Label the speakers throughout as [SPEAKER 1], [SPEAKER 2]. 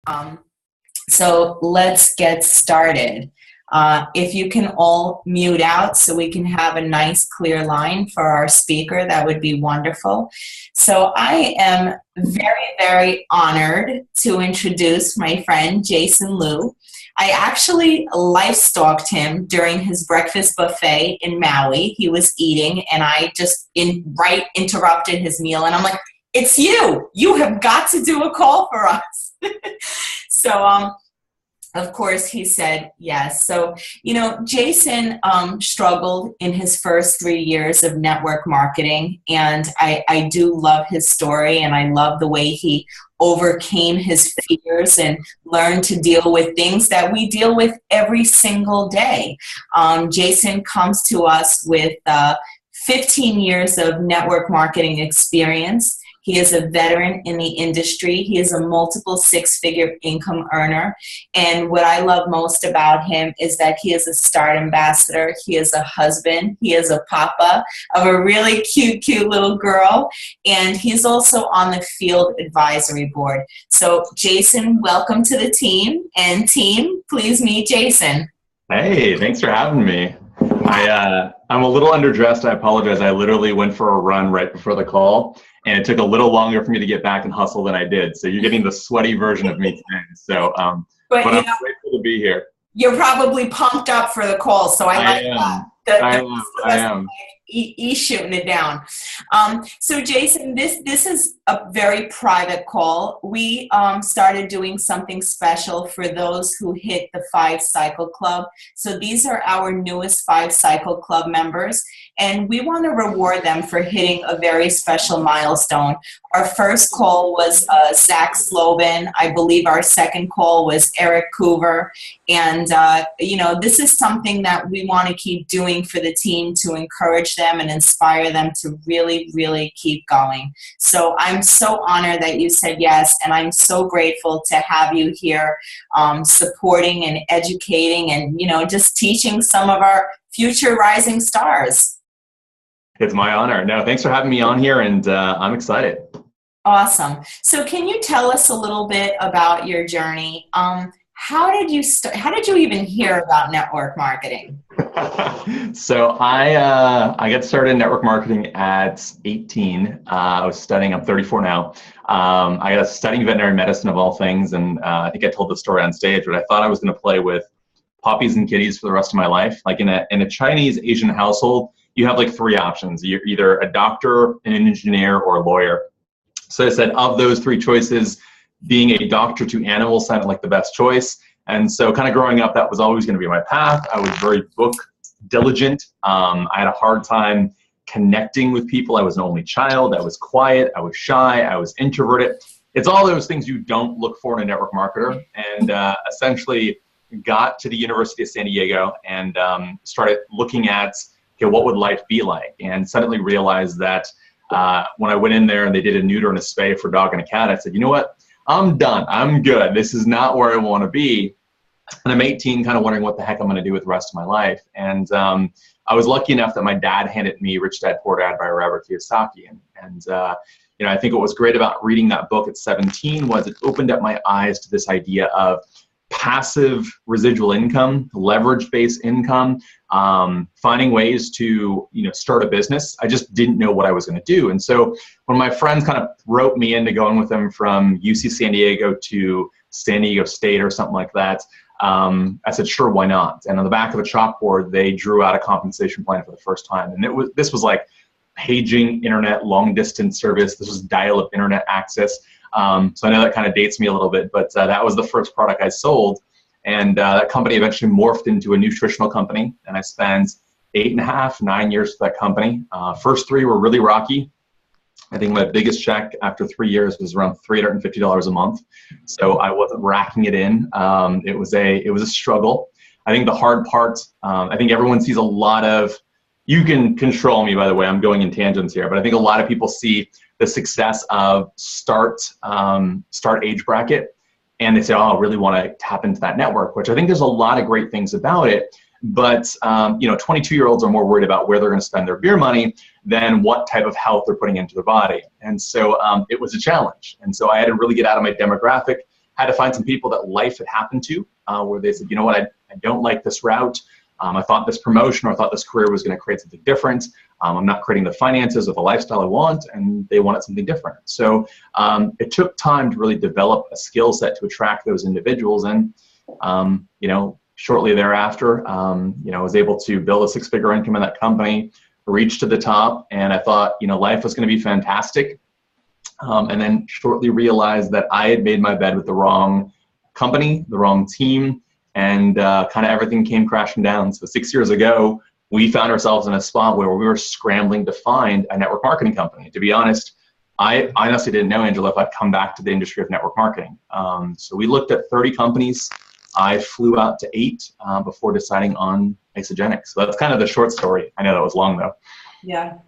[SPEAKER 1] Um, so let's get started. If you can all mute out so we can have a nice clear line for our speaker, that would be wonderful. So I am very, very honored to introduce my friend Jason Liu. I actually life stalked him during his breakfast buffet in Maui. He was eating and I just interrupted his meal and I'm like, it's you. You have got to do a call for us. So of course, he said yes. So, Jason struggled in his first 3 years of network marketing, and I do love his story, and I love the way he overcame his fears and learned to deal with things that we deal with every single day. Jason comes to us with 15 years of network marketing experience. He is a veteran in the industry. He is a multiple six-figure income earner. And what I love most about him is that he is a Start ambassador. He is a husband. He is a papa of a really cute, cute little girl. And he's also on the field advisory board. So Jason, welcome to the team. And team, please meet Jason.
[SPEAKER 2] Hey, thanks for having me. I'm a little underdressed. I apologize. I literally went for a run right before the call, and it took a little longer for me to get back and hustle than I did. So you're getting the sweaty version of me today. So, but I'm grateful to be here.
[SPEAKER 1] You're probably pumped up for the call, so I like that.
[SPEAKER 2] I am.
[SPEAKER 1] He's shooting it down. So Jason, this is a very private call. We started doing something special for those who hit the 5 Cycle Club. So these are our newest 5 Cycle Club members, and we want to reward them for hitting a very special milestone. Our first call was Zach Slobin. I believe our second call was Eric Coover. And, this is something that we want to keep doing for the team to encourage them and inspire them to really, really keep going. So I'm so honored that you said yes, and I'm so grateful to have you here supporting and educating and, just teaching some of our future rising stars.
[SPEAKER 2] It's my honor. No, thanks for having me on here, and I'm excited.
[SPEAKER 1] Awesome. So can you tell us a little bit about your journey? How did you start? How did you even hear about network marketing?
[SPEAKER 2] So I got started in network marketing at 18. I was studying. I'm 34 now. I got studying veterinary medicine of all things, and I think I told the story on stage. But I thought I was going to play with puppies and kitties for the rest of my life. Like in a Chinese Asian household, you have like 3 options. You're either a doctor, an engineer, or a lawyer. So I said, of those 3 choices, being a doctor to animals sounded like the best choice. And so kind of growing up, that was always going to be my path. I was very book diligent. I had a hard time connecting with people. I was an only child. I was quiet. I was shy. I was introverted. It's all those things you don't look for in a network marketer. And essentially got to the University of San Diego and started looking at, okay, what would life be like? And suddenly realized that when I went in there and they did a neuter and a spay for a dog and a cat, I said, you know what? I'm done. I'm good. This is not where I want to be. And I'm 18, kind of wondering what the heck I'm going to do with the rest of my life. And I was lucky enough that my dad handed me Rich Dad Poor Dad by Robert Kiyosaki. And I think what was great about reading that book at 17 was it opened up my eyes to this idea of passive residual income, leverage-based income, finding ways to start a business. I just didn't know what I was going to do. And so when my friends kind of wrote me into going with them from UC San Diego to San Diego State or something like that, I said, sure, why not? And on the back of the chalkboard, they drew out a compensation plan for the first time. And this was like paging internet long distance service. This was dial-up internet access. So I know that kind of dates me a little bit, but that was the first product I sold. And that company eventually morphed into a nutritional company. And I spent 8.5, 9 years with that company. First 3 were really rocky. I think my biggest check after 3 years was around $350 a month. So I wasn't racking it in. It was a struggle. I think the hard part, I think everyone sees a lot of, you can control me, by the way, I'm going in tangents here, but I think a lot of people see the success of start age bracket, and they say, oh, I really want to tap into that network, which I think there's a lot of great things about it. But 22-year-olds are more worried about where they're going to spend their beer money than what type of health they're putting into their body. And so it was a challenge. And so I had to really get out of my demographic, had to find some people that life had happened to, where they said, you know what, I don't like this route. I thought this promotion or I thought this career was going to create something different. I'm not creating the finances or the lifestyle I want, and they wanted something different. So it took time to really develop a skill set to attract those individuals. And, shortly thereafter, I was able to build a six-figure income in that company, reach to the top, and I thought, life was going to be fantastic. And then shortly realized that I had made my bed with the wrong company, the wrong team, and kind of everything came crashing down. So 6 years ago, we found ourselves in a spot where we were scrambling to find a network marketing company. To be honest, I honestly didn't know, Angela, if I'd come back to the industry of network marketing. So we looked at 30 companies. I flew out to 8 before deciding on Isagenix. So that's kind of the short story. I know that was long, though.
[SPEAKER 1] Yeah.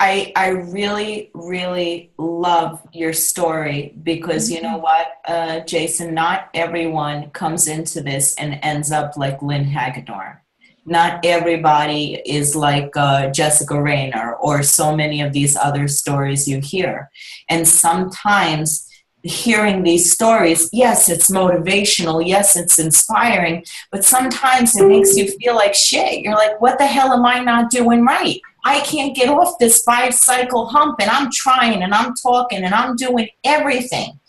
[SPEAKER 1] I really, really love your story because you know what, Jason, not everyone comes into this and ends up like Lynn Hagedorn. Not everybody is like Jessica Rayner or so many of these other stories you hear. And sometimes hearing these stories, yes, it's motivational, yes, it's inspiring, but sometimes it makes you feel like shit. You're like, what the hell am I not doing right? I can't get off this 5-cycle hump, and I'm trying and I'm talking and I'm doing everything.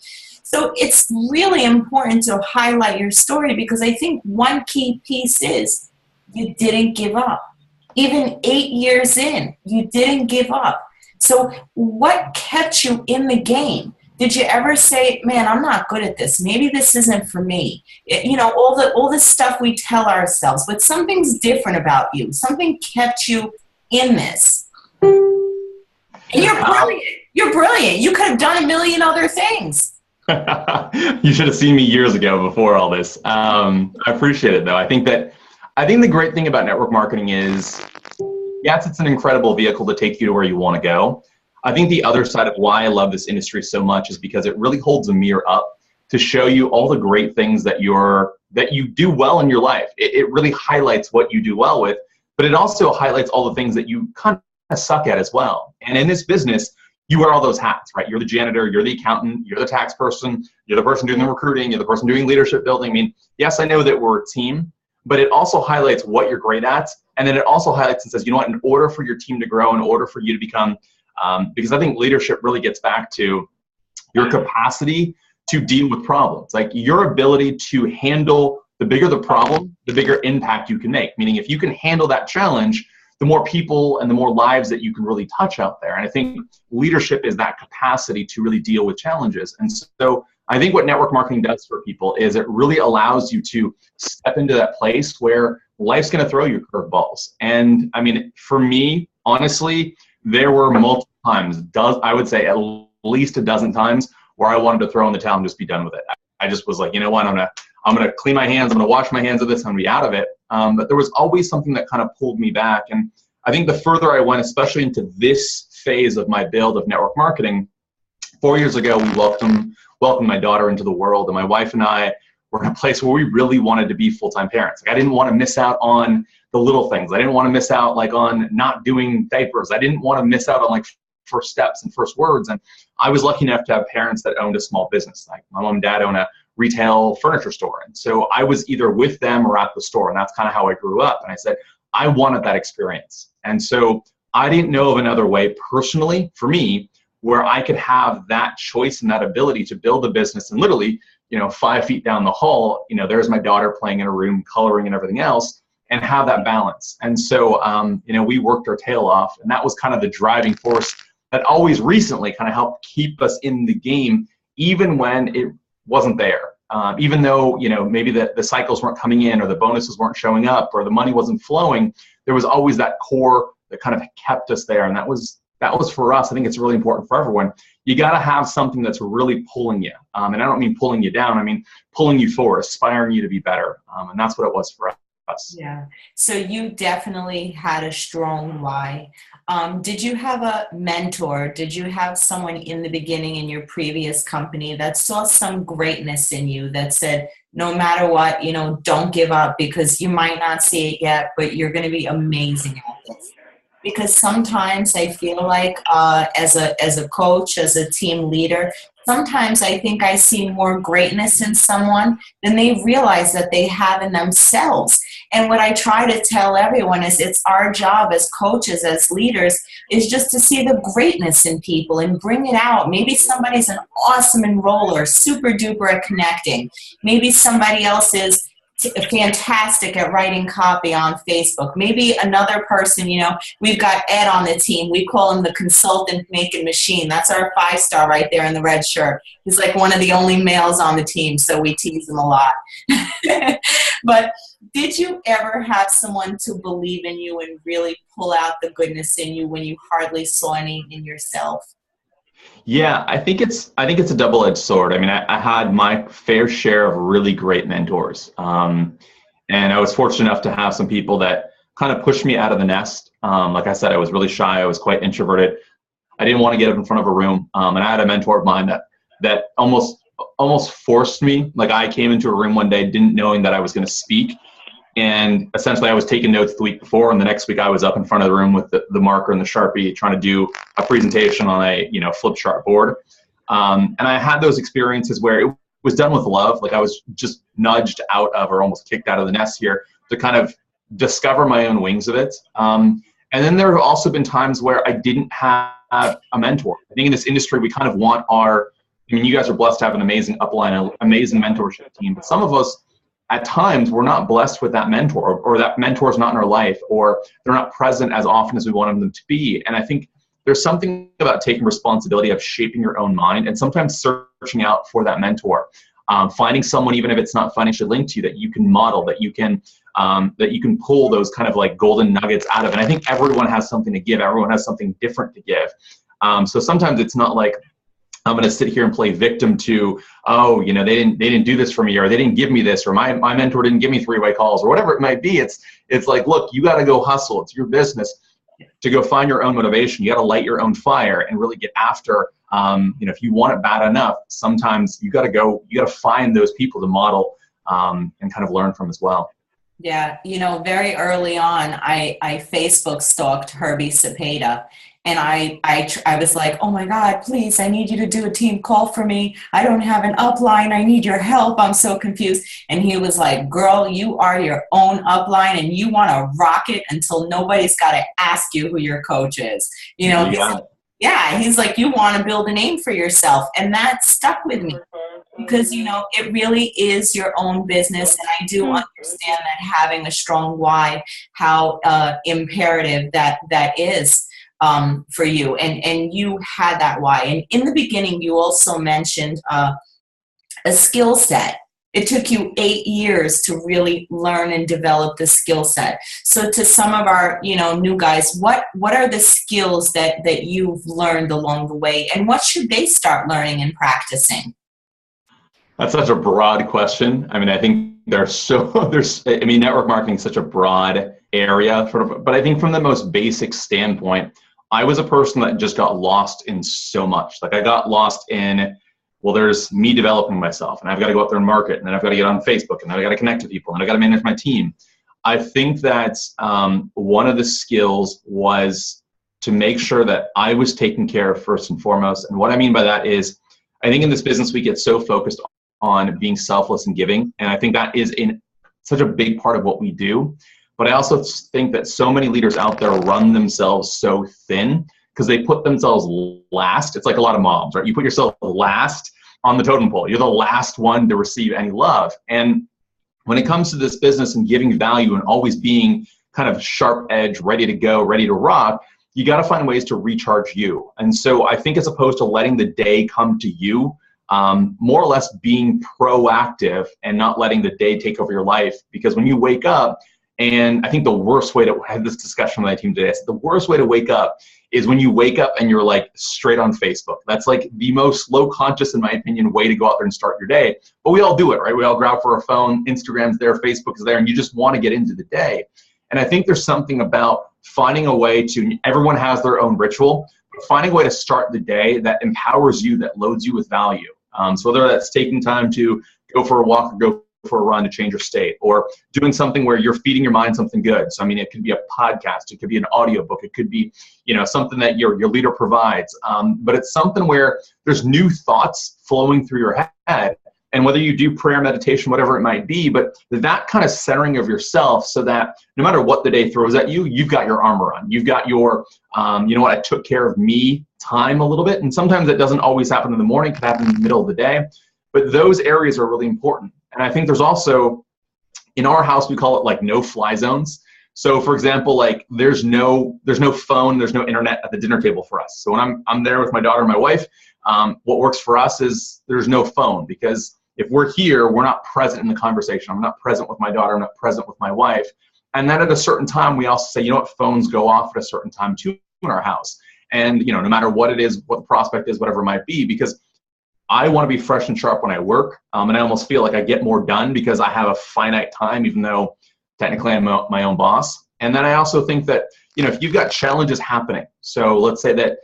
[SPEAKER 1] So it's really important to highlight your story because I think one key piece is you didn't give up. Even 8 years in, you didn't give up. So what kept you in the game? Did you ever say, man, I'm not good at this. Maybe this isn't for me. All the stuff we tell ourselves, but something's different about you. Something kept you in this. And you're brilliant. You're brilliant. You could have done a million other things.
[SPEAKER 2] You should have seen me years ago before all this. I appreciate it, though. I think the great thing about network marketing is, yes, it's an incredible vehicle to take you to where you want to go. I think the other side of why I love this industry so much is because it really holds a mirror up to show you all the great things that you do well in your life. It really highlights what you do well with, but it also highlights all the things that you kind of suck at as well. And in this business, you wear all those hats, right? You're the janitor, you're the accountant, you're the tax person, you're the person doing the recruiting, you're the person doing leadership building. I mean, yes, I know that we're a team, but it also highlights what you're great at. And then it also highlights and says, you know what, in order for your team to grow, in order for you to become, because I think leadership really gets back to your capacity to deal with problems. Like your ability to handle, the bigger the problem, the bigger impact you can make. Meaning if you can handle that challenge, the more people and the more lives that you can really touch out there. And I think leadership is that capacity to really deal with challenges. And so I think what network marketing does for people is it really allows you to step into that place where life's going to throw you curveballs. And I mean, for me, honestly, there were multiple times, I would say at least a dozen times, where I wanted to throw in the towel and just be done with it. I just was like, you know what, I'm gonna clean my hands, I'm gonna wash my hands of this, I'm gonna be out of it. But there was always something that kind of pulled me back. And I think the further I went, especially into this phase of my build of network marketing, 4 years ago, we welcomed my daughter into the world, and my wife and I were in a place where we really wanted to be full-time parents. Like I didn't want to miss out on the little things. I didn't want to miss out like on not doing diapers. I didn't want to miss out on like first steps and first words. And I was lucky enough to have parents that owned a small business. Like my mom and dad own a retail furniture store. And so I was either with them or at the store. And that's kind of how I grew up. And I said, I wanted that experience. And so I didn't know of another way personally for me where I could have that choice and that ability to build a business and literally, 5 feet down the hall, there's my daughter playing in a room, coloring and everything else, and have that balance. And so, we worked our tail off, and that was kind of the driving force that always recently kind of helped keep us in the game, even when it wasn't there. Even though, maybe the cycles weren't coming in or the bonuses weren't showing up or the money wasn't flowing, there was always that core that kind of kept us there. And that was for us. I think it's really important for everyone. You got to have something that's really pulling you. And I don't mean pulling you down. I mean pulling you forward, aspiring you to be better. And that's what it was for us.
[SPEAKER 1] Yeah. So you definitely had a strong why. Did you have a mentor? Did you have someone in the beginning in your previous company that saw some greatness in you that said, no matter what, don't give up because you might not see it yet, but you're going to be amazing at this? Because sometimes I feel like as a coach, as a team leader, Sometimes I think I see more greatness in someone than they realize that they have in themselves. And what I try to tell everyone is it's our job as coaches, as leaders, is just to see the greatness in people and bring it out. Maybe somebody's an awesome enroller, super duper at connecting. Maybe somebody else is fantastic at writing copy on Facebook. Maybe another person, we've got Ed on the team. We call him the consultant making machine. That's our 5-star right there in the red shirt. He's like one of the only males on the team, so we tease him a lot. But did you ever have someone to believe in you and really pull out the goodness in you when you hardly saw any in yourself?
[SPEAKER 2] Yeah, I think it's a double-edged sword. I mean, I had my fair share of really great mentors, and I was fortunate enough to have some people that kind of pushed me out of the nest. Like I said, I was really shy. I was quite introverted. I didn't want to get up in front of a room, and I had a mentor of mine that almost forced me. Like, I came into a room one day, didn't knowing that I was going to speak. And essentially, I was taking notes the week before, and the next week I was up in front of the room with the marker and the Sharpie trying to do a presentation on a flip chart board. And I had those experiences where it was done with love. Like, I was just nudged out of, or almost kicked out of the nest here, to kind of discover my own wings of it. And then there have also been times where I didn't have a mentor. I think in this industry, we kind of want you guys are blessed to have an amazing upline, an amazing mentorship team, but some of us, at times, we're not blessed with that mentor, or that mentor is not in our life, or they're not present as often as we want them to be. And I think there's something about taking responsibility of shaping your own mind, and sometimes searching out for that mentor, finding someone, even if it's not financially linked to you, that you can model, that you can pull those kind of like golden nuggets out of. And I think everyone has something to give. Everyone has something different to give. So sometimes it's not like I'm going to sit here and play victim to, they didn't do this for me, or they didn't give me this, or my mentor didn't give me 3-way calls, or whatever it might be. It's like, look, you got to go hustle. It's your business to go find your own motivation. You got to light your own fire and really get after. If you want it bad enough, sometimes you got to find those people to model and kind of learn from as well.
[SPEAKER 1] Yeah, very early on, I Facebook stalked Herbie Cepeda. And I was like, oh my God, please, I need you to do a team call for me. I don't have an upline. I need your help. I'm so confused. And he was like, girl, you are your own upline, and you want to rock it until nobody's got to ask you who your coach is. He's like, you want to build a name for yourself. And that stuck with me because, it really is your own business. And I do understand that having a strong why, how imperative that is. For you, and you had that why. And in the beginning, you also mentioned a skill set. It took you 8 years to really learn and develop the skill set. So to some of our, new guys, what are the skills that you've learned along the way, and what should they start learning and practicing?
[SPEAKER 2] That's such a broad question. I mean, I think network marketing is such a broad area, but I think from the most basic standpoint, I was a person that just got lost in so much. Like, I got lost in, well, there's me developing myself, and I've got to go out there and market, and then I've got to get on Facebook, and then I've got to connect to people, and I've got to manage my team. I think that one of the skills was to make sure that I was taken care of first and foremost. And what I mean by that is, I think in this business, we get so focused on being selfless and giving, and I think that is such a big part of what we do. But I also think that so many leaders out there run themselves so thin because they put themselves last. It's like a lot of moms, right? You put yourself last on the totem pole. You're the last one to receive any love. And when it comes to this business and giving value and always being kind of sharp edge, ready to go, ready to rock, you got to find ways to recharge you. And so I think, as opposed to letting the day come to you, more or less being proactive and not letting the day take over your life. Because when you wake up, and I think the worst way to have this discussion with my team today, the worst way to wake up is when you wake up and you're like straight on Facebook. That's like the most low conscious, in my opinion, way to go out there and start your day. But we all do it, right? We all grab for our phone, Instagram's there, Facebook is there, and you just want to get into the day. And I think there's something about finding a way to, everyone has their own ritual, but finding a way to start the day that empowers you, that loads you with value. So whether that's taking time to go for a walk or go for a run to change your state, or doing something where you're feeding your mind something good. So, I mean, it could be a podcast, it could be an audiobook, it could be, something that your leader provides. But it's something where there's new thoughts flowing through your head. And whether you do prayer, meditation, whatever it might be, but that kind of centering of yourself so that no matter what the day throws at you, you've got your armor on. You've got your, I took care of me time a little bit. And sometimes it doesn't always happen in the morning, it could happen in the middle of the day. But those areas are really important. And I think there's also, in our house, we call it like no-fly zones. So for example, like there's no phone, there's no internet at the dinner table for us. So when I'm there with my daughter and my wife, what works for us is there's no phone, because if we're here, we're not present in the conversation. I'm not present with my daughter, I'm not present with my wife. And then at a certain time, we also say, phones go off at a certain time too in our house. And no matter what it is, what the prospect is, whatever it might be, because I want to be fresh and sharp when I work. And I almost feel like I get more done because I have a finite time, even though technically I'm my own boss. And then I also think that, if you've got challenges happening, so let's say that,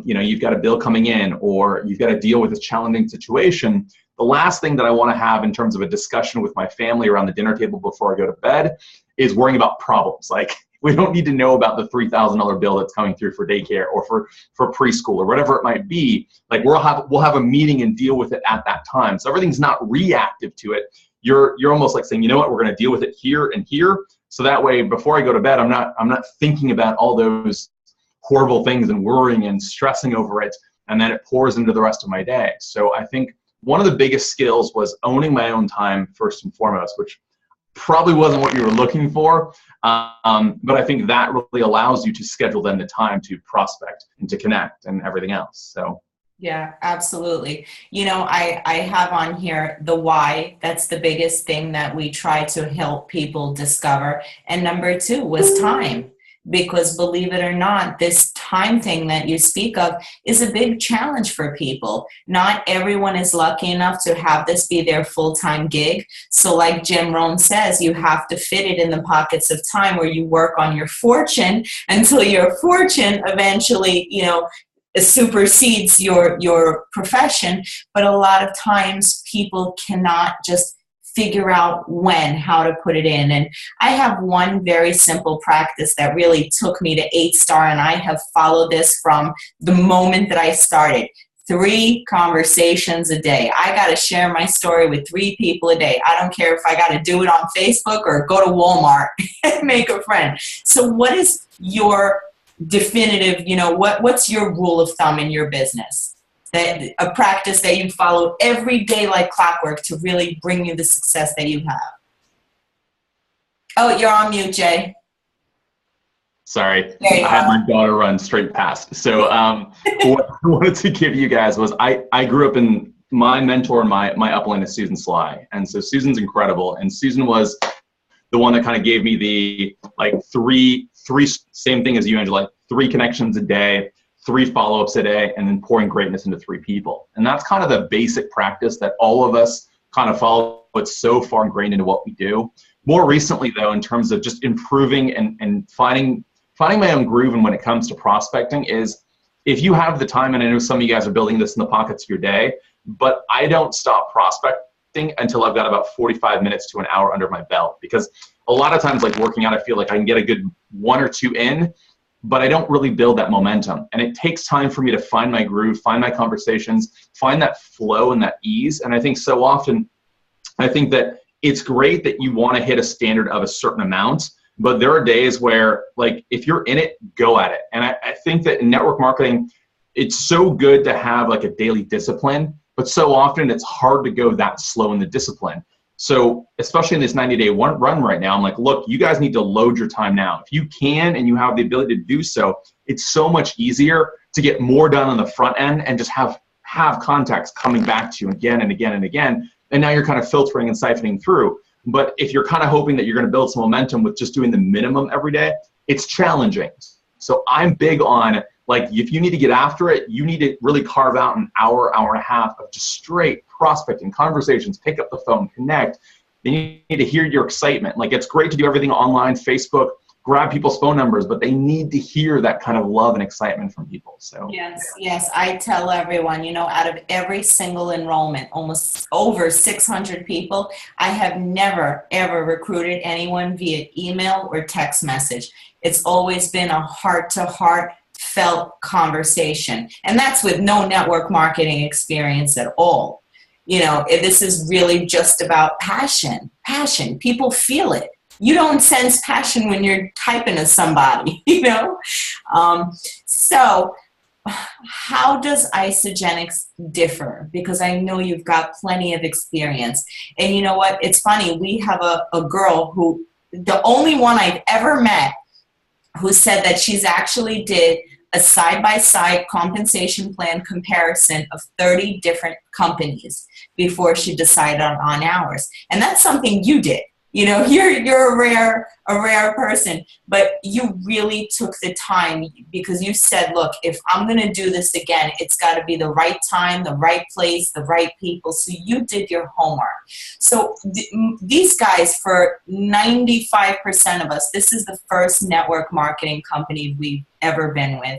[SPEAKER 2] you've got a bill coming in, or you've got to deal with a challenging situation, the last thing that I want to have in terms of a discussion with my family around the dinner table before I go to bed is worrying about problems. Like, we don't need to know about the $3,000 bill that's coming through for daycare or for preschool or whatever it might be. Like, we'll have a meeting and deal with it at that time. So everything's not reactive to it. You're almost like saying, we're going to deal with it here and here. So that way, before I go to bed, I'm not thinking about all those horrible things and worrying and stressing over it, and then it pours into the rest of my day. So I think one of the biggest skills was owning my own time first and foremost, which probably wasn't what you were looking for, but I think that really allows you to schedule then the time to prospect and to connect and everything else. So
[SPEAKER 1] yeah, absolutely. I have on here the why. That's the biggest thing that we try to help people discover. And number 2 was time. Because believe it or not, this time thing that you speak of is a big challenge for people. Not everyone is lucky enough to have this be their full-time gig. So like Jim Rohn says, you have to fit it in the pockets of time where you work on your fortune until your fortune eventually, supersedes your profession. But a lot of times people cannot just figure out how to put it in. And I have one very simple practice that really took me to 8-star, and I have followed this from the moment that I started. 3 conversations a day. I got to share my story with 3 people a day. I don't care if I got to do it on Facebook or go to Walmart and make a friend. So what is your definitive, what's your rule of thumb in your business? That a practice that you follow every day like clockwork to really bring you the success that you have? Oh, you're on mute, Jay.
[SPEAKER 2] Sorry, I had my daughter run straight past. So what I wanted to give you guys was I grew up in, my mentor in my upline is Susan Sly. And so Susan's incredible. And Susan was the one that kind of gave me the three, same thing as you, Angela, 3 connections a day, 3 follow-ups a day, and then pouring greatness into 3 people. And that's kind of the basic practice that all of us kind of follow. It's so far ingrained into what we do. More recently, though, in terms of just improving and finding my own groove, and when it comes to prospecting, is if you have the time, and I know some of you guys are building this in the pockets of your day, but I don't stop prospecting until I've got about 45 minutes to an hour under my belt. Because a lot of times, like working out, I feel like I can get a good 1 or 2 in, but I don't really build that momentum. And it takes time for me to find my groove, find my conversations, find that flow and that ease. And I think so often, I think that it's great that you want to hit a standard of a certain amount, but there are days where, like, if you're in it, go at it. And I think that in network marketing, it's so good to have like a daily discipline, but so often it's hard to go that slow in the discipline. So especially in this 90-day run right now, I'm like, look, you guys need to load your time now. If you can and you have the ability to do so, it's so much easier to get more done on the front end and just have contacts coming back to you again and again and again. And now you're kind of filtering and siphoning through. But if you're kind of hoping that you're going to build some momentum with just doing the minimum every day, it's challenging. So I'm big on, like, if you need to get after it, you need to really carve out an hour, hour and a half of just straight prospecting, conversations, pick up the phone, connect. Then you need to hear your excitement. Like, it's great to do everything online, Facebook, grab people's phone numbers, but they need to hear that kind of love and excitement from people. So
[SPEAKER 1] yes, I tell everyone, out of every single enrollment, almost over 600 people, I have never ever recruited anyone via email or text message. It's always been a heart-to-heart felt conversation, and that's with no network marketing experience at all. This is really just about passion. People feel it. You don't sense passion when you're typing to somebody, So how does Isagenix differ? Because I know you've got plenty of experience. And you know what? It's funny. We have a girl who, the only one I've ever met, who said that she's actually did a side-by-side compensation plan comparison of 30 different companies before she decided on ours. And that's something you did. You're a rare person, but you really took the time, because you said, look, if I'm going to do this again, it's got to be the right time, the right place, the right people. So you did your homework. So these guys, for 95% of us, this is the first network marketing company we've ever been with.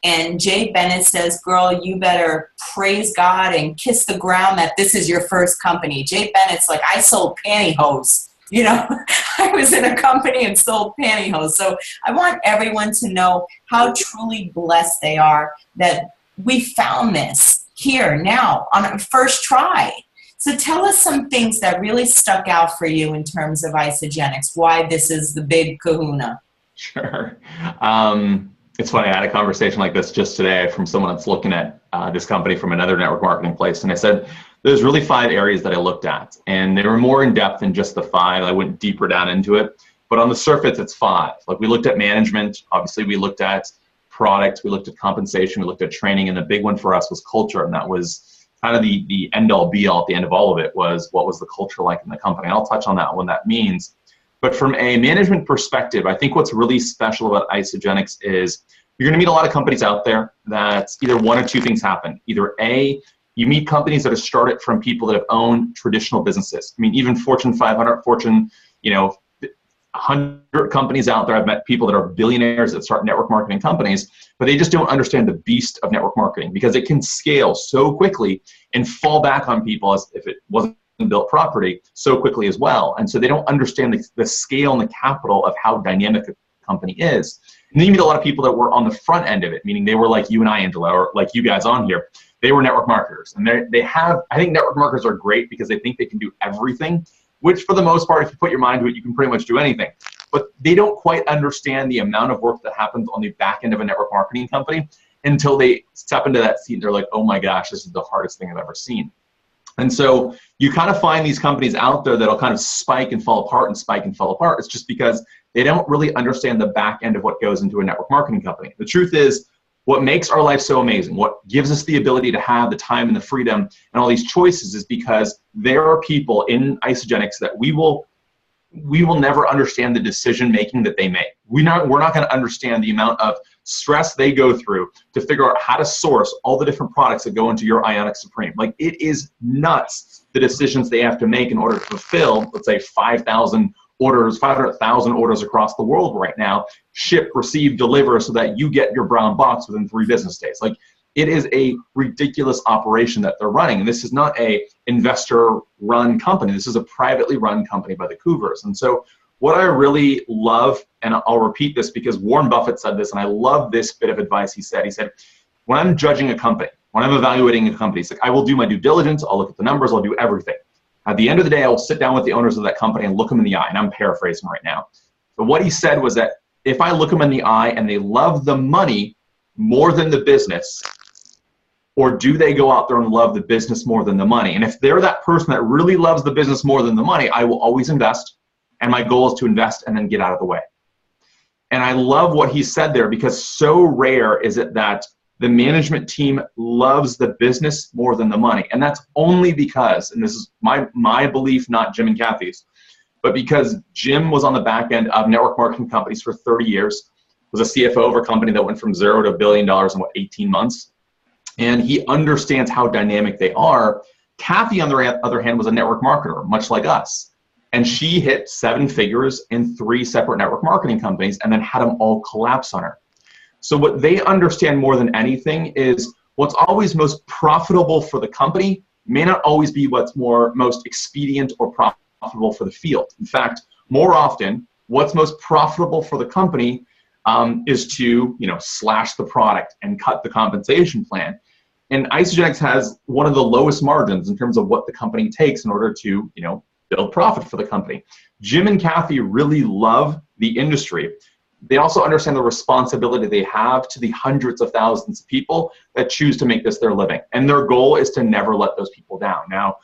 [SPEAKER 1] And Jay Bennett says, girl, you better praise God and kiss the ground that this is your first company. Jay Bennett's like, I sold pantyhose. I was in a company and sold pantyhose. So I want everyone to know how truly blessed they are that we found this here now on a first try. So tell us some things that really stuck out for you in terms of Isagenix, why this is the big kahuna.
[SPEAKER 2] Sure. It's funny, I had a conversation like this just today from someone that's looking at this company from another network marketing place. And I said, there's really 5 areas that I looked at, and they were more in depth than just the 5. I went deeper down into it, but on the surface, it's 5. Like, we looked at management, obviously we looked at product, we looked at compensation, we looked at training, and the big one for us was culture. And that was kind of the end all be all at the end of all of it, was what was the culture like in the company. And I'll touch on that when that means. But from a management perspective, I think what's really special about Isagenix is you're going to meet a lot of companies out there that either one or two things happen. Either A, you meet companies that are started from people that have owned traditional businesses. I mean, even Fortune 500, Fortune, 100 companies out there. I've met people that are billionaires that start network marketing companies, but they just don't understand the beast of network marketing, because it can scale so quickly and fall back on people as if it wasn't built properly so quickly as well. And so they don't understand the scale and the capital of how dynamic a company is. And then you meet a lot of people that were on the front end of it, meaning they were like you and I, Angela, or like you guys on here. They were network marketers. And I think network marketers are great because they think they can do everything, which for the most part, if you put your mind to it, you can pretty much do anything. But they don't quite understand the amount of work that happens on the back end of a network marketing company until they step into that seat and they're like, oh my gosh, this is the hardest thing I've ever seen. And so you kind of find these companies out there that'll kind of spike and fall apart and spike and fall apart. It's just because they don't really understand the back end of what goes into a network marketing company. The truth is, what makes our life so amazing, what gives us the ability to have the time and the freedom and all these choices, is because there are people in Isagenix that we will never understand the decision making that they make. We're not going to understand the amount of stress they go through to figure out how to source all the different products that go into your Ionic Supreme. Like, it is nuts, the decisions they have to make in order to fulfill, let's say, 5,000 orders, 500,000 orders across the world right now, ship, receive, deliver, so that you get your brown box within 3 business days. Like, it is a ridiculous operation that they're running. And this is not a investor-run company. This is a privately run company by the Cougars. And so what I really love, and I'll repeat this because Warren Buffett said this, and I love this bit of advice he said, when I'm judging a company, when I'm evaluating a company, it's like, I will do my due diligence, I'll look at the numbers, I'll do everything. At the end of the day, I will sit down with the owners of that company and look them in the eye, and I'm paraphrasing right now. But what he said was that if I look them in the eye and they love the money more than the business, or do they go out there and love the business more than the money? And if they're that person that really loves the business more than the money, I will always invest, and my goal is to invest and then get out of the way. And I love what he said there, because so rare is it that the management team loves the business more than the money. And that's only because, and this is my belief, not Jim and Kathy's, but because Jim was on the back end of network marketing companies for 30 years, was a CFO of a company that went from $0 to $1 billion in 18 months. And he understands how dynamic they are. Kathy, on the other hand, was a network marketer, much like us. And she hit 7 figures in 3 separate network marketing companies and then had them all collapse on her. So what they understand more than anything is what's always most profitable for the company may not always be what's most expedient or profitable for the field. In fact, more often, what's most profitable for the company is to slash the product and cut the compensation plan. And Isagenix has one of the lowest margins in terms of what the company takes in order to build profit for the company. Jim and Kathy really love the industry. They also understand the responsibility they have to the hundreds of thousands of people that choose to make this their living. And their goal is to never let those people down. Now,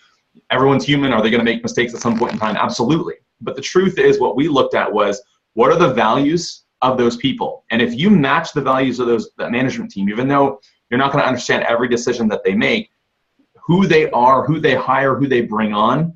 [SPEAKER 2] everyone's human. Are they going to make mistakes at some point in time? Absolutely. But the truth is, what we looked at was, what are the values of those people? And if you match the values of that management team, even though you're not going to understand every decision that they make, who they are, who they hire, who they bring on,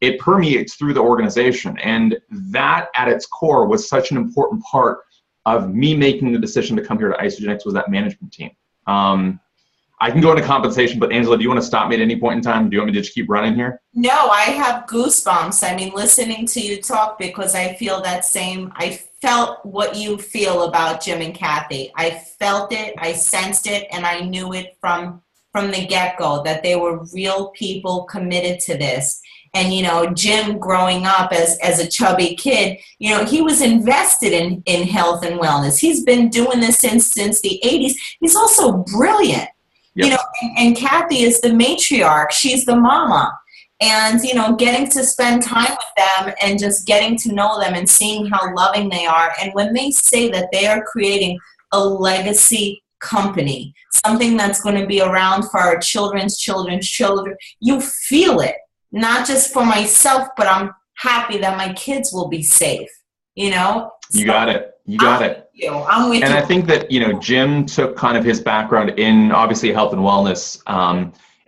[SPEAKER 2] it permeates through the organization. And that at its core was such an important part of me making the decision to come here to Isagenix, was that management team. I can go into compensation, but Angela, do you want to stop me at any point in time? Do you want me to just keep running here?
[SPEAKER 1] No, I have goosebumps. I mean, listening to you talk, because I feel I felt what you feel about Jim and Kathy. I felt it, I sensed it, and I knew it from the get-go that they were real people committed to this. And, Jim growing up as a chubby kid, he was invested in health and wellness. He's been doing this since the 80s. He's also brilliant. Yep. And Kathy is the matriarch. She's the mama. And, getting to spend time with them and just getting to know them and seeing how loving they are. And when they say that they are creating a legacy company, something that's going to be around for our children's children's children, you feel it. Not just for myself, but I'm happy that my kids will be safe, You
[SPEAKER 2] got it. You got it.
[SPEAKER 1] I'm with you.
[SPEAKER 2] And I think that, Jim took kind of his background in obviously health and wellness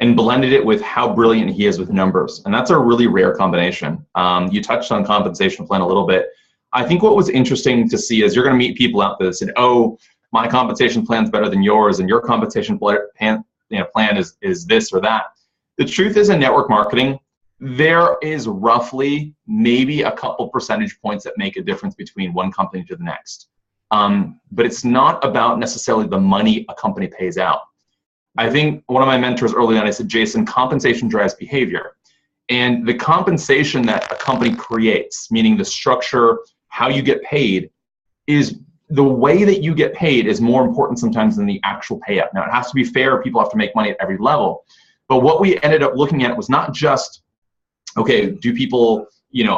[SPEAKER 2] and blended it with how brilliant he is with numbers. And that's a really rare combination. You touched on compensation plan a little bit. I think what was interesting to see is you're going to meet people out there that said, oh, my compensation plan's better than yours, and your compensation plan is this or that. The truth is, in network marketing, there is roughly maybe a couple percentage points that make a difference between one company to the next. But it's not about necessarily the money a company pays out. I think one of my mentors early on, I said, Jason, compensation drives behavior. And the compensation that a company creates, meaning the structure, how you get paid, is the way that you get paid is more important sometimes than the actual payout. Now, it has to be fair. People have to make money at every level. But what we ended up looking at was not just, okay, do people,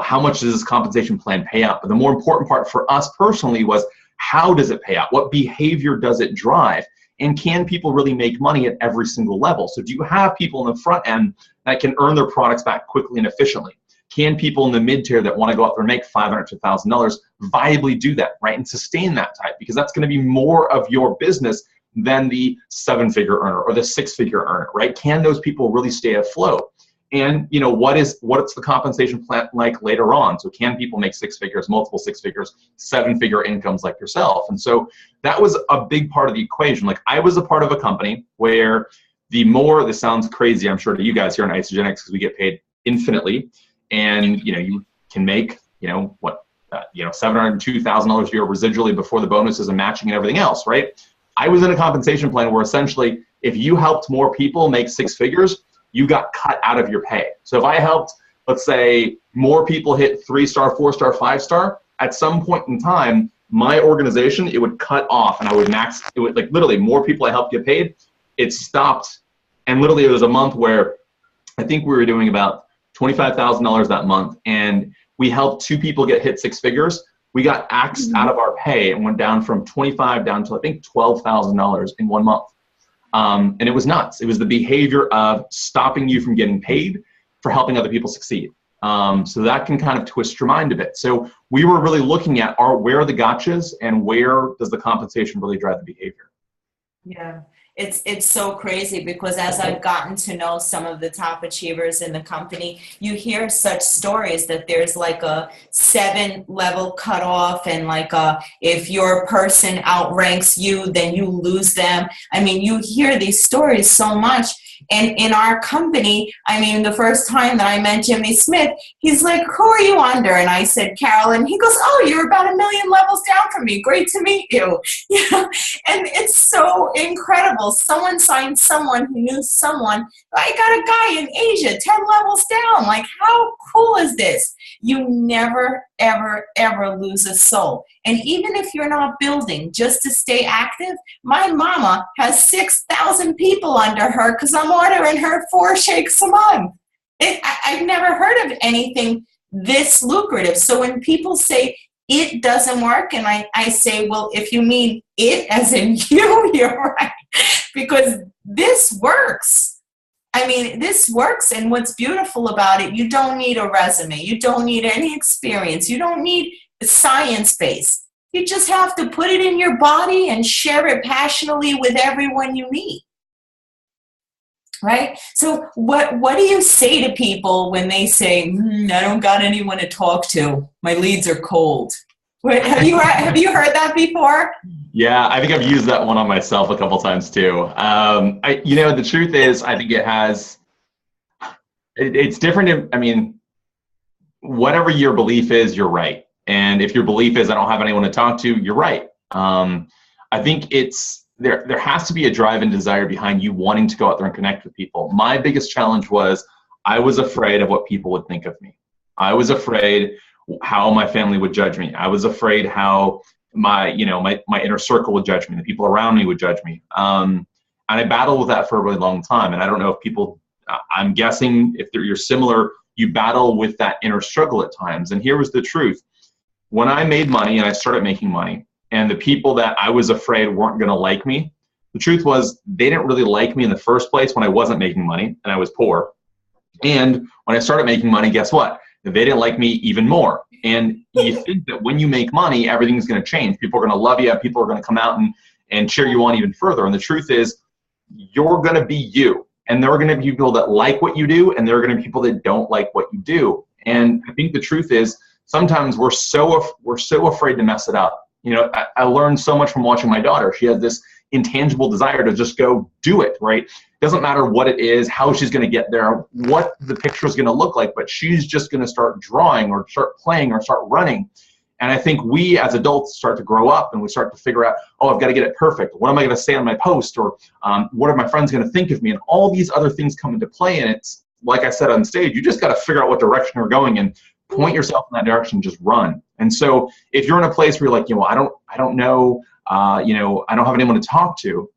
[SPEAKER 2] how much does this compensation plan pay out? But the more important part for us personally was, how does it pay out? What behavior does it drive? And can people really make money at every single level? So do you have people in the front end that can earn their products back quickly and efficiently? Can people in the mid-tier that want to go out there and make $500 to $1,000 viably do that, right? And sustain that type, because that's going to be more of your business than the 7-figure earner or the 6-figure earner, right? Can those people really stay afloat? And what's the compensation plan like later on? So can people make 6 figures, multiple 6 figures, 7-figure incomes like yourself? And so that was a big part of the equation. Like, I was a part of a company where this sounds crazy, I'm sure, to you guys here in Isagenix, because we get paid infinitely, and you can make $702,000 a year residually before the bonuses and matching and everything else, right? I was in a compensation plan where essentially, if you helped more people make 6 figures, you got cut out of your pay. So if I helped, let's say, more people hit 3-star, 4-star, 5-star, at some point in time, my organization, it would cut off, and I would max, it would, like, literally more people I helped get paid, it stopped. And literally it was a month where I think we were doing about $25,000 that month, and we helped 2 people hit 6 figures. We got axed out of our pay and went down from 25 down to, I think, $12,000 in 1 month. And it was nuts. It was the behavior of stopping you from getting paid for helping other people succeed. So that can kind of twist your mind a bit. So we were really looking at where are the gotchas and where does the compensation really drive the behavior?
[SPEAKER 1] Yeah, it's so crazy, because as I've gotten to know some of the top achievers in the company, you hear such stories that there's like a 7-level cutoff, and like if your person outranks you, then you lose them. I mean, you hear these stories so much, And in our company, I mean, the first time that I met Jimmy Smith, he's like, who are you under? And I said, Carolyn. He goes, oh, you're about 1 million levels down from me. Great to meet you. And it's so incredible. Someone signed someone who knew someone. I got a guy in Asia 10 levels down. Like, how cool is this? You never, ever, ever lose a soul. And even if you're not building, just to stay active, my mama has 6,000 people under her because I'm ordering her 4 shakes a month. I've never heard of anything this lucrative. So when people say it doesn't work, and I say, well, if you mean it as in you, you're right. Because this works. I mean, this works, and what's beautiful about it, you don't need a resume. You don't need any experience. You don't need science base. You just have to put it in your body and share it passionately with everyone you meet. Right? So what do you say to people when they say, I don't got anyone to talk to. My leads are cold. Have you heard that before?
[SPEAKER 2] Yeah, I think I've used that one on myself a couple times too. The truth is, I think it's different. I mean, whatever your belief is, you're right. And if your belief is I don't have anyone to talk to, you're right. I think there has to be a drive and desire behind you wanting to go out there and connect with people. My biggest challenge was I was afraid of what people would think of me. I was afraid how my family would judge me. I was afraid how my inner circle would judge me, the people around me would judge me. And I battled with that for a really long time. And I don't know if people, I'm guessing if you're similar, you battle with that inner struggle at times. And here was the truth. When I made money and I started making money, and the people that I was afraid weren't going to like me, the truth was they didn't really like me in the first place when I wasn't making money and I was poor. And when I started making money, guess what? They didn't like me even more. And you think that when you make money, everything's going to change. People are going to love you. People are going to come out and cheer you on even further. And the truth is, you're going to be you. And there are going to be people that like what you do, and there are going to be people that don't like what you do. And I think the truth is, sometimes we're so afraid to mess it up. I learned so much from watching my daughter. She has this intangible desire to just go do it, right? Doesn't matter what it is, how she's going to get there, what the picture is going to look like, but she's just going to start drawing or start playing or start running. And I think we as adults start to grow up and we start to figure out, oh, I've got to get it perfect. What am I going to say on my post? Or what are my friends going to think of me? And all these other things come into play. And it's, like I said on stage, you just got to figure out what direction you're going in. Point yourself in that direction, just run. And so if you're in a place where you're like, I don't know, I don't have anyone to talk to,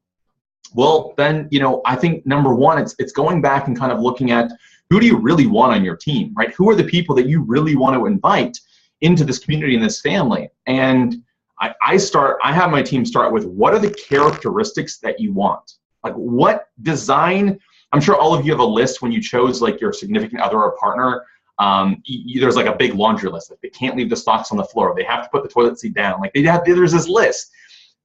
[SPEAKER 2] well, then, I think number one, it's going back and kind of looking at who do you really want on your team, right? Who are the people that you really want to invite into this community and this family? And I have my team start with, what are the characteristics that you want? Like, what design? I'm sure all of you have a list when you chose like your significant other or partner. There's like a big laundry list. Like, they can't leave the socks on the floor. They have to put the toilet seat down. Like, there's this list.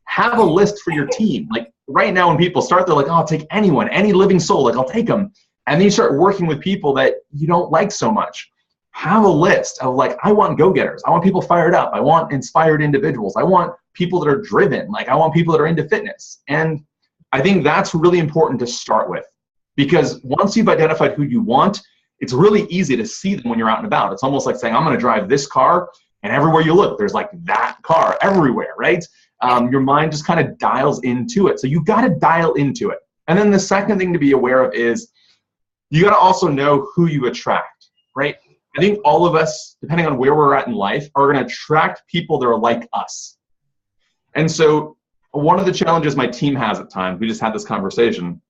[SPEAKER 2] Have a list for your team. Like right now when people start, they're like, oh, I'll take anyone, any living soul, like I'll take them. And then you start working with people that you don't like so much. Have a list of like, I want go-getters. I want people fired up. I want inspired individuals. I want people that are driven. Like, I want people that are into fitness. And I think that's really important to start with, because once you've identified who you want, it's really easy to see them when you're out and about. It's almost like saying, I'm going to drive this car, and everywhere you look, there's like that car everywhere, right? Your mind just kind of dials into it. So you got to dial into it. And then the second thing to be aware of is you got to also know who you attract, right? I think all of us, depending on where we're at in life, are going to attract people that are like us. And so one of the challenges my team has at times, we just had this conversation,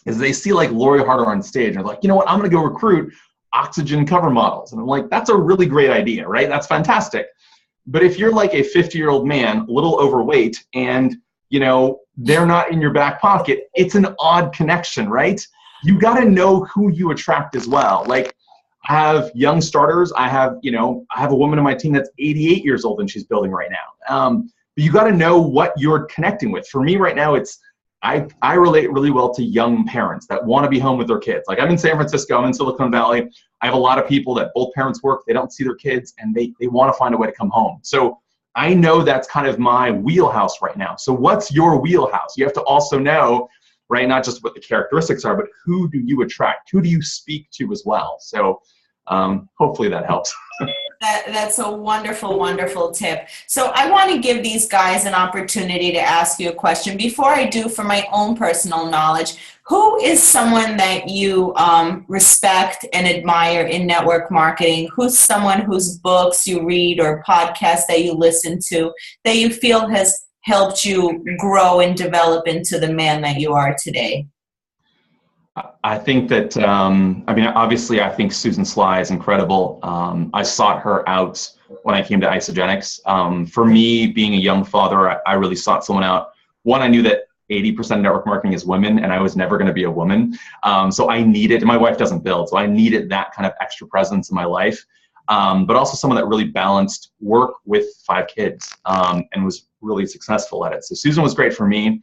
[SPEAKER 2] is they see like Lori Harder on stage and they're like, you know what, I'm going to go recruit oxygen cover models. And I'm like, that's a really great idea, right? That's fantastic. But if you're like a 50-year-old man, a little overweight, and they're not in your back pocket, it's an odd connection, right? You got to know who you attract as well. Like, I have young starters. I have a woman on my team that's 88 years old and she's building right now. But you got to know what you're connecting with. For me right now, I relate really well to young parents that want to be home with their kids. Like, I'm in San Francisco, I'm in Silicon Valley. I have a lot of people that both parents work, they don't see their kids, and they want to find a way to come home. So I know that's kind of my wheelhouse right now. So what's your wheelhouse? You have to also know right? Not just what the characteristics are, but who do you attract? Who do you speak to as well? So hopefully that helps.
[SPEAKER 1] That's a wonderful, wonderful tip. So I want to give these guys an opportunity to ask you a question. Before I do, for my own personal knowledge, who is someone that you respect and admire in network marketing? Who's someone whose books you read or podcasts that you listen to that you feel has helped you grow and develop into the man that you are today?
[SPEAKER 2] I think that, obviously I think Susan Sly is incredible. I sought her out when I came to Isagenix. For me, being a young father, I really sought someone out. One, I knew that 80% of network marketing is women, and I was never going to be a woman. So I needed, my wife doesn't build, so I needed that kind of extra presence in my life. But also someone that really balanced work with 5 kids and was really successful at it. So Susan was great for me.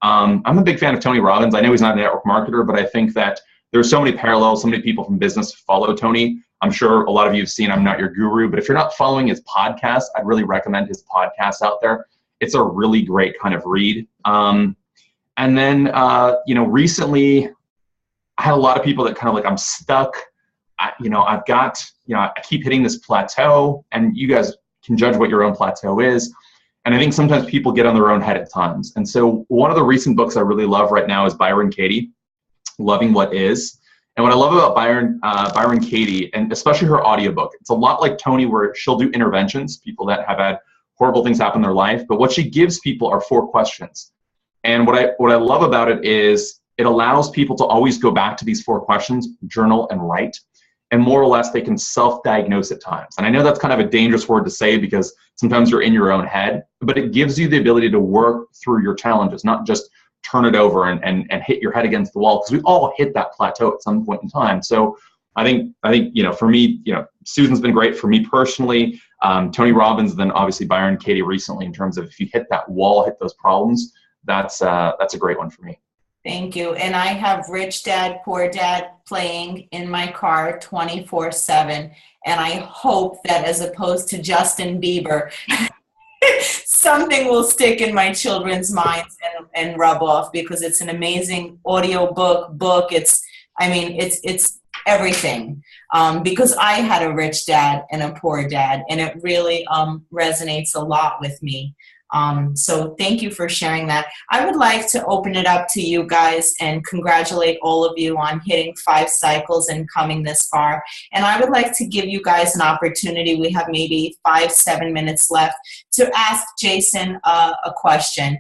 [SPEAKER 2] I'm a big fan of Tony Robbins. I know he's not a network marketer, but I think that there's so many parallels. So many people from business follow Tony. I'm sure a lot of you have seen I'm Not Your Guru, but if you're not following his podcast, I'd really recommend his podcast out there. It's a really great kind of read. And then, recently I had a lot of people that kind of like, I'm stuck. I keep hitting this plateau, and you guys can judge what your own plateau is. And I think sometimes people get on their own head at times. And so one of the recent books I really love right now is Byron Katie, Loving What Is. And what I love about Byron Katie, and especially her audiobook, it's a lot like Tony, where she'll do interventions, people that have had horrible things happen in their life. But what she gives people are 4 questions. And what I love about it is it allows people to always go back to these 4 questions, journal and write. And more or less, they can self-diagnose at times. And I know that's kind of a dangerous word to say because sometimes you're in your own head, but it gives you the ability to work through your challenges, not just turn it over and hit your head against the wall, because we all hit that plateau at some point in time. So I think for me, Susan's been great for me personally. Tony Robbins, then obviously Byron Katie recently, in terms of if you hit that wall, hit those problems, that's a great one for me.
[SPEAKER 1] Thank you. And I have Rich Dad, Poor Dad playing in my car 24/7. And I hope that as opposed to Justin Bieber, something will stick in my children's minds and rub off, because it's an amazing audio book. It's everything. Because I had a rich dad and a poor dad, and it really resonates a lot with me. So thank you for sharing that. I would like to open it up to you guys and congratulate all of you on hitting 5 cycles and coming this far. And I would like to give you guys an opportunity. We have maybe 5-7 minutes left to ask Jason a question.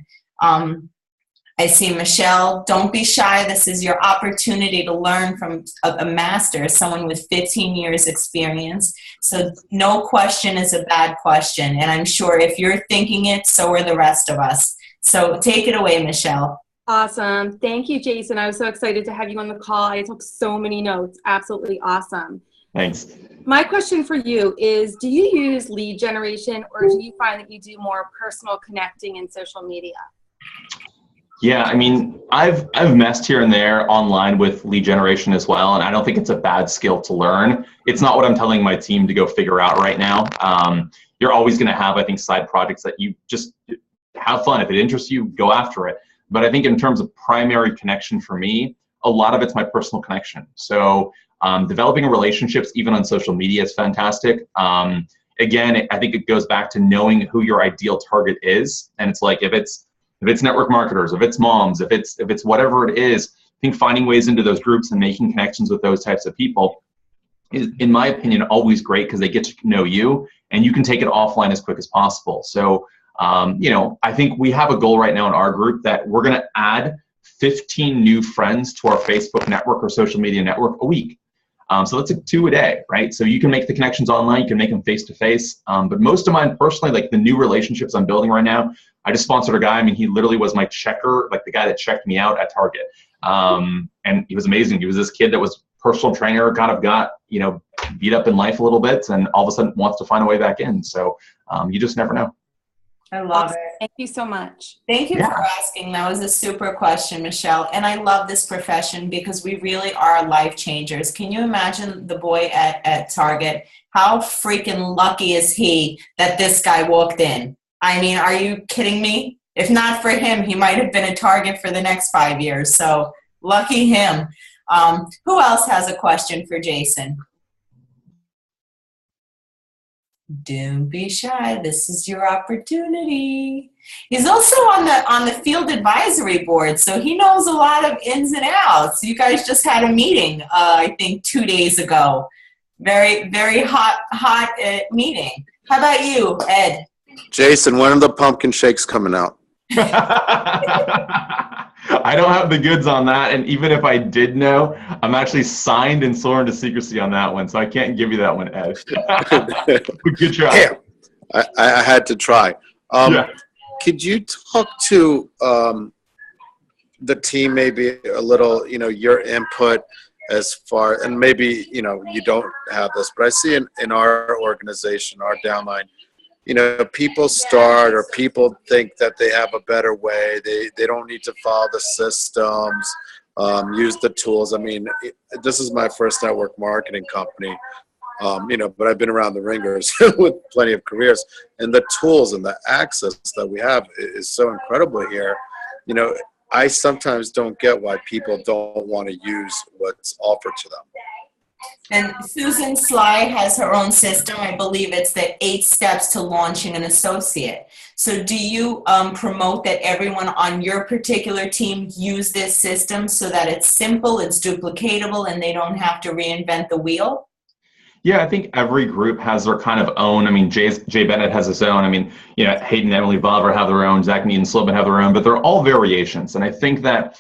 [SPEAKER 1] I see Michelle. Don't be shy. This is your opportunity to learn from a master, someone with 15 years experience. So no question is a bad question. And I'm sure if you're thinking it, so are the rest of us. So take it away, Michelle.
[SPEAKER 3] Awesome. Thank you, Jason. I was so excited to have you on the call. I took so many notes. Absolutely awesome.
[SPEAKER 2] Thanks.
[SPEAKER 3] My question for you is, do you use lead generation, or do you find that you do more personal connecting in social media?
[SPEAKER 2] Yeah, I've messed here and there online with lead generation as well, and I don't think it's a bad skill to learn. It's not what I'm telling my team to go figure out right now. You're always going to have, I think, side projects that you just have fun. If it interests you, go after it. But I think in terms of primary connection for me, a lot of it's my personal connection. So developing relationships, even on social media, is fantastic. Again, I think it goes back to knowing who your ideal target is, and it's like if it's network marketers, if it's moms, if it's whatever it is, I think finding ways into those groups and making connections with those types of people is, in my opinion, always great, because they get to know you and you can take it offline as quick as possible. So, I think we have a goal right now in our group that we're going to add 15 new friends to our Facebook network or social media network a week. So that's 2 a day, right? So you can make the connections online, you can make them face-to-face. But most of mine personally, like the new relationships I'm building right now, I just sponsored a guy. He literally was my checker, like the guy that checked me out at Target. And he was amazing. He was this kid that was personal trainer, kind of got, beat up in life a little bit, and all of a sudden wants to find a way back in. So you just never know.
[SPEAKER 1] I love it.
[SPEAKER 3] Thank you so much.
[SPEAKER 1] Thank you for asking. That was a super question, Michelle. And I love this profession because we really are life changers. Can you imagine the boy at Target? How freaking lucky is he that this guy walked in? Are you kidding me? If not for him, he might have been a target for the next 5 years. So lucky him. Who else has a question for Jason? Don't be shy. This is your opportunity. He's also on the field advisory board, so he knows a lot of ins and outs. You guys just had a meeting, I think 2 days ago. Very, very hot meeting. How about you, Ed?
[SPEAKER 4] Jason, when are the pumpkin shakes coming out?
[SPEAKER 2] I don't have the goods on that, and even if I did know, I'm actually signed and sworn to secrecy on that one, so I can't give you that one, Ed. Good try.
[SPEAKER 4] Damn. I had to try.
[SPEAKER 2] Yeah.
[SPEAKER 4] Could you talk to the team, maybe a little, your input as far, and maybe, you don't have this, but I see in our organization, our downline, people start or people think that they have a better way. They don't need to follow the systems, use the tools. I mean, this is my first network marketing company, but I've been around the ringers with plenty of careers. And the tools and the access that we have is so incredible here. I sometimes don't get why people don't want to use what's offered to them.
[SPEAKER 1] And Susan Sly has her own system. I believe it's the 8 steps to launching an associate. So do you promote that everyone on your particular team use this system so that it's simple, it's duplicatable, and they don't have to reinvent the wheel?
[SPEAKER 2] Yeah, I think every group has their kind of own. I mean, Jay Bennett has his own. I mean, Hayden and Emily Bolivar have their own. Zach Mead and Slobin have their own, but they're all variations. And I think that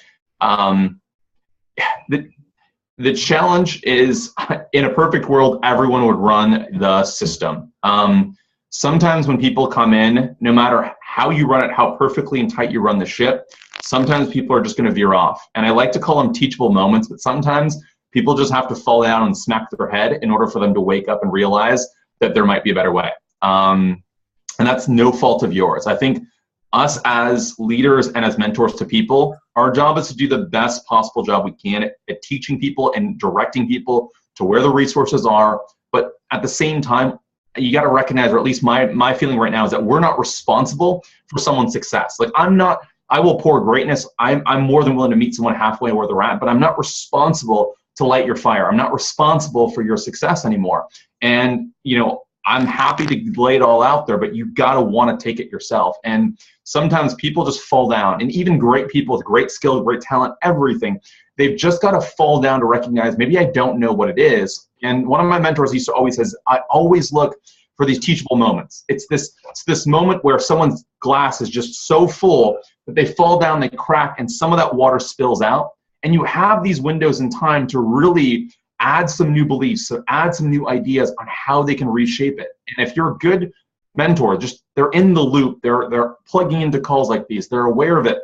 [SPEAKER 2] the challenge is, in a perfect world, everyone would run the system. Sometimes when people come in, no matter how you run it, how perfectly and tight you run the ship, sometimes people are just going to veer off. And I like to call them teachable moments, but sometimes people just have to fall down and smack their head in order for them to wake up and realize that there might be a better way. And that's no fault of yours. I think us as leaders and as mentors to people, our job is to do the best possible job we can at teaching people and directing people to where the resources are. But at the same time, you got to recognize, or at least my feeling right now is that we're not responsible for someone's success. Like I will pour greatness. I'm more than willing to meet someone halfway where they're at, but I'm not responsible to light your fire. I'm not responsible for your success anymore. And, I'm happy to lay it all out there, but you've got to want to take it yourself. And sometimes people just fall down, and even great people with great skill, great talent, everything, they've just got to fall down to recognize, maybe I don't know what it is. And one of my mentors used to always says, I always look for these teachable moments. It's this moment where someone's glass is just so full that they fall down, they crack, and some of that water spills out. And you have these windows in time to really add some new beliefs, so add some new ideas on how they can reshape it. And if you're a good mentor, they're in the loop, they're plugging into calls like these, they're aware of it.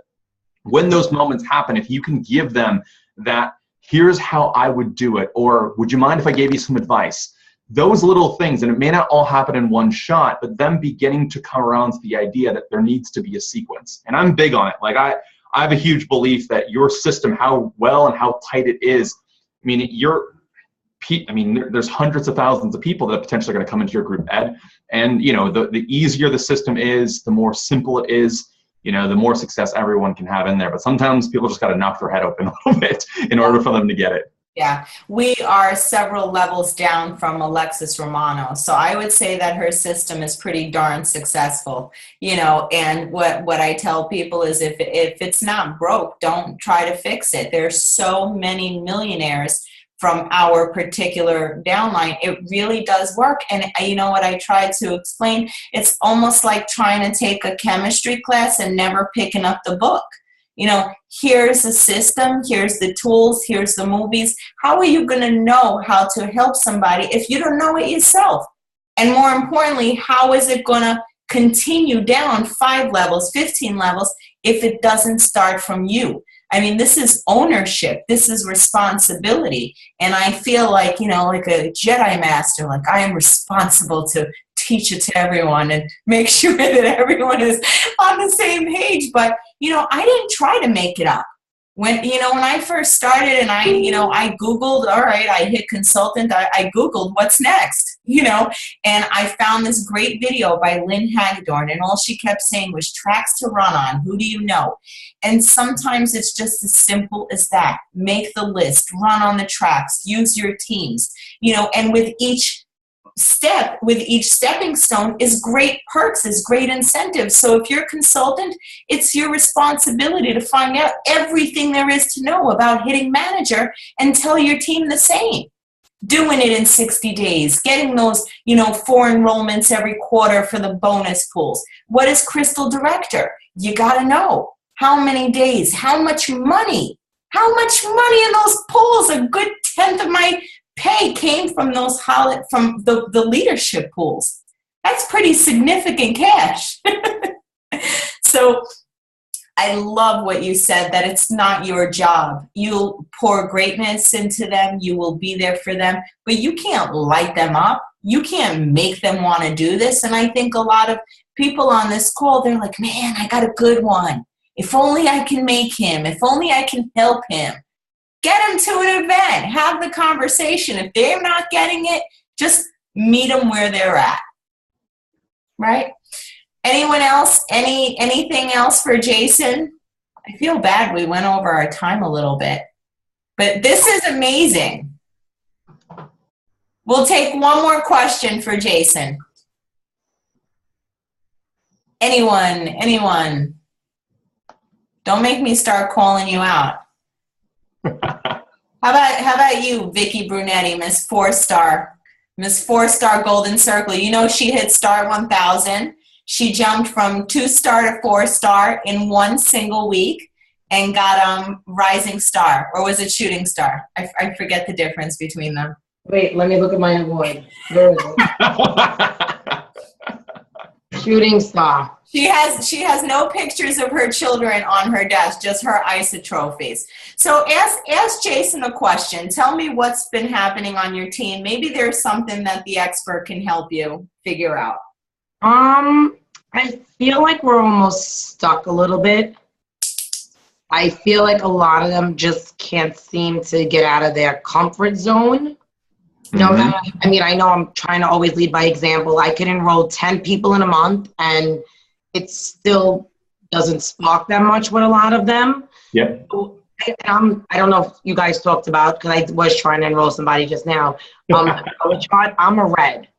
[SPEAKER 2] When those moments happen, if you can give them that, here's how I would do it, or would you mind if I gave you some advice? Those little things, and it may not all happen in one shot, but them beginning to come around to the idea that there needs to be a sequence. And I'm big on it. Like I have a huge belief that your system, how well and how tight it is, there's hundreds of thousands of people that potentially are going to come into your group, Ed. And, the easier the system is, the more simple it is, the more success everyone can have in there. But sometimes people just got to knock their head open a little bit in order for them to get it.
[SPEAKER 1] Yeah, we are several levels down from Alexis Romano. So I would say that her system is pretty darn successful, and what I tell people is if it's not broke, don't try to fix it. There's so many millionaires from our particular downline. It really does work. And you know what I tried to explain? It's almost like trying to take a chemistry class and never picking up the book. Here's the system, here's the tools, here's the movies. How are you going to know how to help somebody if you don't know it yourself? And more importantly, how is it going to continue down 5 levels, 15 levels if it doesn't start from you? I mean, this is ownership. This is responsibility. And I feel like, like a Jedi master, like I am responsible to teach it to everyone and make sure that everyone is on the same page. But, I didn't try to make it up. When I first started and I Googled, all right, I hit consultant, I Googled what's next. you know. And I found this great video by Lynn Hagedorn, and all she kept saying was tracks to run on. Who do you know? And sometimes it's just as simple as that. Make the list, run on the tracks, use your teams, you know, and with each stepping stone is great perks, is great incentives. So if you're a consultant, it's your responsibility to find out everything there is to know about hitting manager and tell your team the same. Doing it in 60 days, getting those, you know, 4 enrollments every quarter for the bonus pools. What is Crystal Director? You got to know how many days, how much money in those pools. A good 10th of my pay came from those from the leadership pools. That's pretty significant cash. So I love what you said, that it's not your job. You'll pour greatness into them. You will be there for them, but you can't light them up. You can't make them want to do this. And I think a lot of people on this call, they're like, man, I got a good one. If only I can make him. If only I can help him. Get them to an event. Have the conversation. If they're not getting it, just meet them where they're at. Right? Anyone else? Anything else for Jason? I feel bad we went over our time a little bit, but this is amazing. We'll take one more question for Jason. Anyone? Don't make me start calling you out. How about you, Vicky Brunetti, Miss 4-star Golden Circle? You know she hit star 1000. She jumped from 2-star to 4-star in one single week and got rising star, or was it shooting star? I forget the difference between them.
[SPEAKER 5] Wait, let me look at my award. Where is it? Shooting star.
[SPEAKER 1] She has no pictures of her children on her desk, just her ISA trophies. So ask Jason a question. Tell me what's been happening on your team. Maybe there's something that the expert can help you figure out.
[SPEAKER 5] I feel like we're almost stuck a little bit. I feel like a lot of them just can't seem to get out of their comfort zone. I mean, I know I'm trying to always lead by example. I could enroll 10 people in a month and it still doesn't spark that much with a lot of them.
[SPEAKER 2] Yep.
[SPEAKER 5] I don't know if you guys talked about, because I was trying to enroll somebody just now. I'm a red.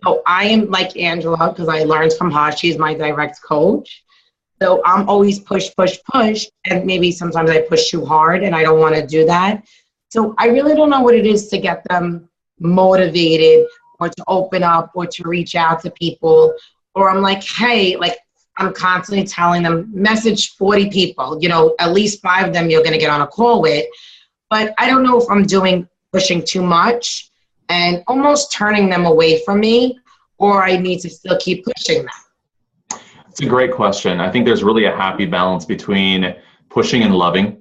[SPEAKER 5] So I am like Angela, because I learned from her. She's my direct coach. So I'm always push, and maybe sometimes I push too hard, and I don't want to do that. So I really don't know what it is to get them motivated or to open up or to reach out to people. Or I'm like, hey, like I'm constantly telling them, message 40 people, you know, at least 5 of them you're going to get on a call with. But I don't know if I'm pushing too much and almost turning them away from me, or I need to still keep pushing them.
[SPEAKER 2] It's a great question. I think there's really a happy balance between pushing and loving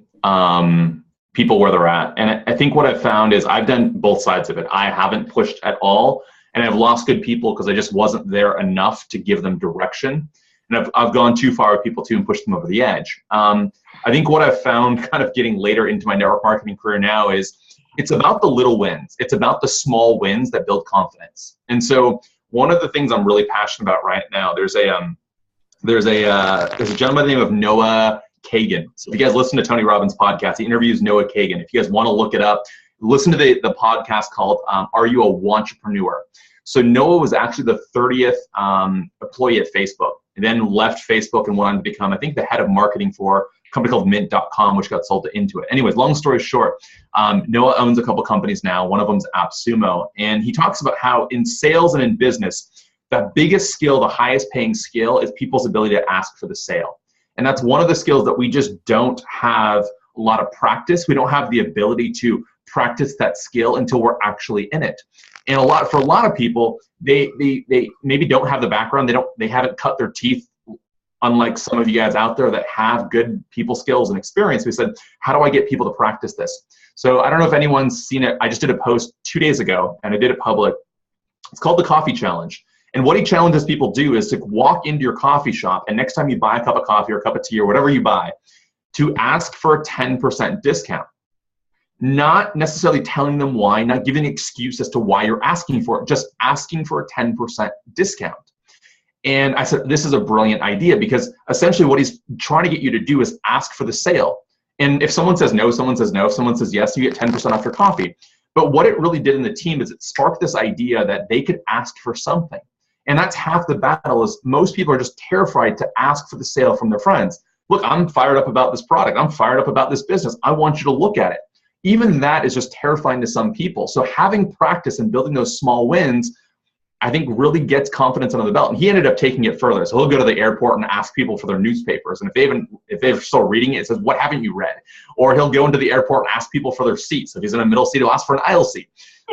[SPEAKER 2] people where they're at. And I think what I've found is I've done both sides of it. I haven't pushed at all, and I've lost good people because I just wasn't there enough to give them direction. And I've gone too far with people too and pushed them over the edge. I think what I've found kind of getting later into my network marketing career now is it's about the little wins. It's about the small wins that build confidence. And so one of the things I'm really passionate about right now, there's a gentleman by the name of Noah Kagan. So if you guys listen to Tony Robbins' podcast, he interviews Noah Kagan. If you guys want to look it up, listen to the podcast called Are You a Wantrepreneur? So Noah was actually the 30th employee at Facebook, and then left Facebook and went on to become, I think, the head of marketing for a company called Mint.com, which got sold to Intuit. Anyways, long story short, Noah owns a couple companies now. One of them is AppSumo. And he talks about how in sales and in business, the biggest skill, the highest paying skill is people's ability to ask for the sale. And that's one of the skills that we just don't have a lot of practice. We don't have the ability to practice that skill until we're actually in it. And for a lot of people, they maybe don't have the background. They haven't cut their teeth, unlike some of you guys out there that have good people skills and experience. We said, how do I get people to practice this? So I don't know if anyone's seen it. I just did a post 2 days ago, and I did it public. It's called the Coffee Challenge. And what he challenges people to do is to walk into your coffee shop, and next time you buy a cup of coffee or a cup of tea or whatever you buy, to ask for a 10% discount. not necessarily telling them why, not giving an excuse as to why you're asking for it, just asking for a 10% discount. And I said, this is a brilliant idea, because essentially what he's trying to get you to do is ask for the sale. And if someone says no, someone says no. If someone says yes, you get 10% off your coffee. But what it really did in the team is it sparked this idea that they could ask for something. And that's half the battle, is most people are just terrified to ask for the sale from their friends. Look, I'm fired up about this product. I'm fired up about this business. I want you to look at it. Even that is just terrifying to some people. So having practice and building those small wins, I think, really gets confidence under the belt. And he ended up taking it further. So he'll go to the airport and ask people for their newspapers. And if they're still reading it, it says, what haven't you read? Or he'll go into the airport and ask people for their seats. If he's in a middle seat, he'll ask for an aisle seat.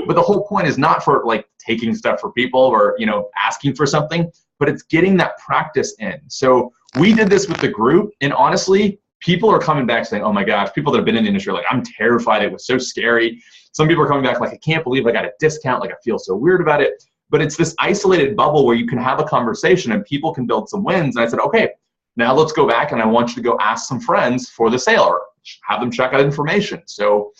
[SPEAKER 2] But the whole point is not for like taking stuff for people or, you know, asking for something, but it's getting that practice in. So we did this with the group, and honestly, people are coming back saying, oh my gosh, people that have been in the industry are like, I'm terrified. It was so scary. Some people are coming back like, I can't believe I got a discount. Like, I feel so weird about it. But it's this isolated bubble where you can have a conversation and people can build some wins. And I said, okay, now let's go back and I want you to go ask some friends for the sale or have them check out information. So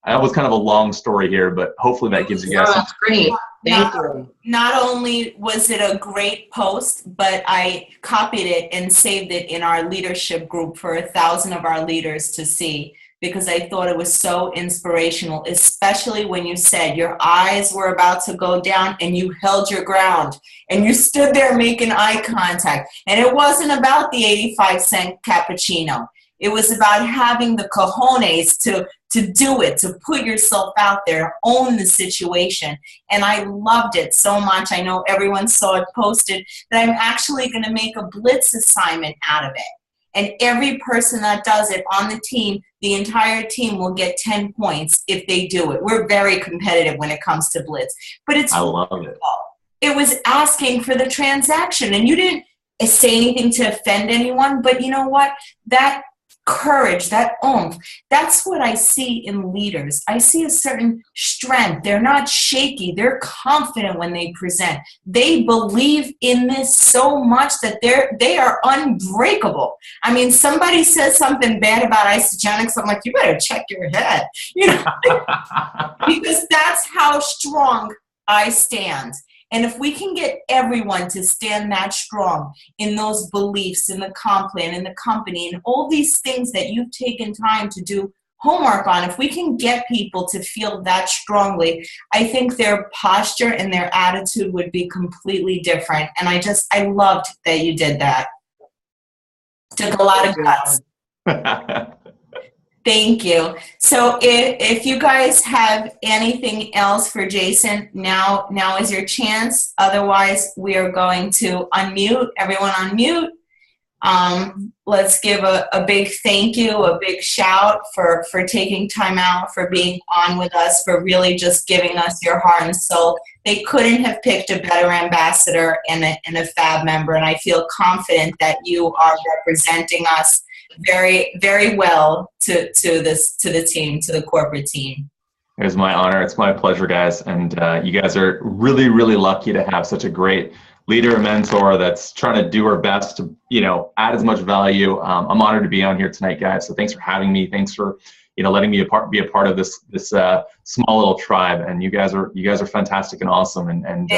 [SPEAKER 2] that was kind of a long story here, but hopefully that gives you guys
[SPEAKER 5] That's great. Thank you.
[SPEAKER 1] Not only was it a great post, but I copied it and saved it in our leadership group for 1,000 of our leaders to see, because I thought it was so inspirational, especially when you said your eyes were about to go down and you held your ground and you stood there making eye contact. And it wasn't about the 85-cent cappuccino. It was about having the cojones to do it, to put yourself out there, own the situation. And I loved it so much. I know everyone saw it posted, that I'm actually going to make a blitz assignment out of it. And every person that does it on the team, the entire team will get 10 points if they do it. We're very competitive when it comes to blitz. But it's,
[SPEAKER 2] I love it.
[SPEAKER 1] It was asking for the transaction. And you didn't say anything to offend anyone, but you know what? That courage, that oomph, that's what I see in leaders. I see a certain strength. They're not shaky. They're confident when they present. They believe in this so much that they are unbreakable. I mean, somebody says something bad about Isagenix, I'm like, you better check your head, you know, because that's how strong I stand. And if we can get everyone to stand that strong in those beliefs, in the comp plan, in the company, and all these things that you've taken time to do homework on, if we can get people to feel that strongly, I think their posture and their attitude would be completely different. And I loved that you did that. Took a lot of guts. Thank you. So if you guys have anything else for Jason, now is your chance. Otherwise, we are going to unmute. Everyone unmute. Let's give a big thank you, a big shout for taking time out, for being on with us, for really just giving us your heart and soul. They couldn't have picked a better ambassador and a FAB member, and I feel confident that you are representing us very, very well to the team, to the corporate team.
[SPEAKER 2] It was my honor. It's my pleasure, guys. And you guys are really, really lucky to have such a great leader and mentor that's trying to do her best to, you know, add as much value. I'm honored to be on here tonight, guys. So thanks for having me. Thanks for, you know, letting me be a part of this small little tribe. And you guys are fantastic and awesome. And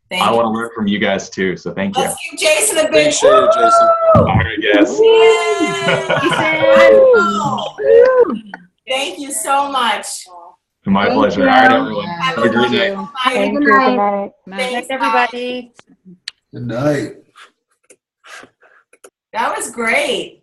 [SPEAKER 1] Thank you.
[SPEAKER 2] I want to learn from you guys too. So thank you.
[SPEAKER 1] Let's give Jason a big
[SPEAKER 4] Appreciate it, Jason.
[SPEAKER 2] All right, guys.
[SPEAKER 1] Thank you so much.
[SPEAKER 2] My pleasure. All right, everyone.
[SPEAKER 1] Have
[SPEAKER 2] Have a great night.
[SPEAKER 1] wonderful
[SPEAKER 6] Thank you.
[SPEAKER 1] night.
[SPEAKER 6] Good night.
[SPEAKER 1] Thanks,
[SPEAKER 3] everybody.
[SPEAKER 7] Good night.
[SPEAKER 1] That was great.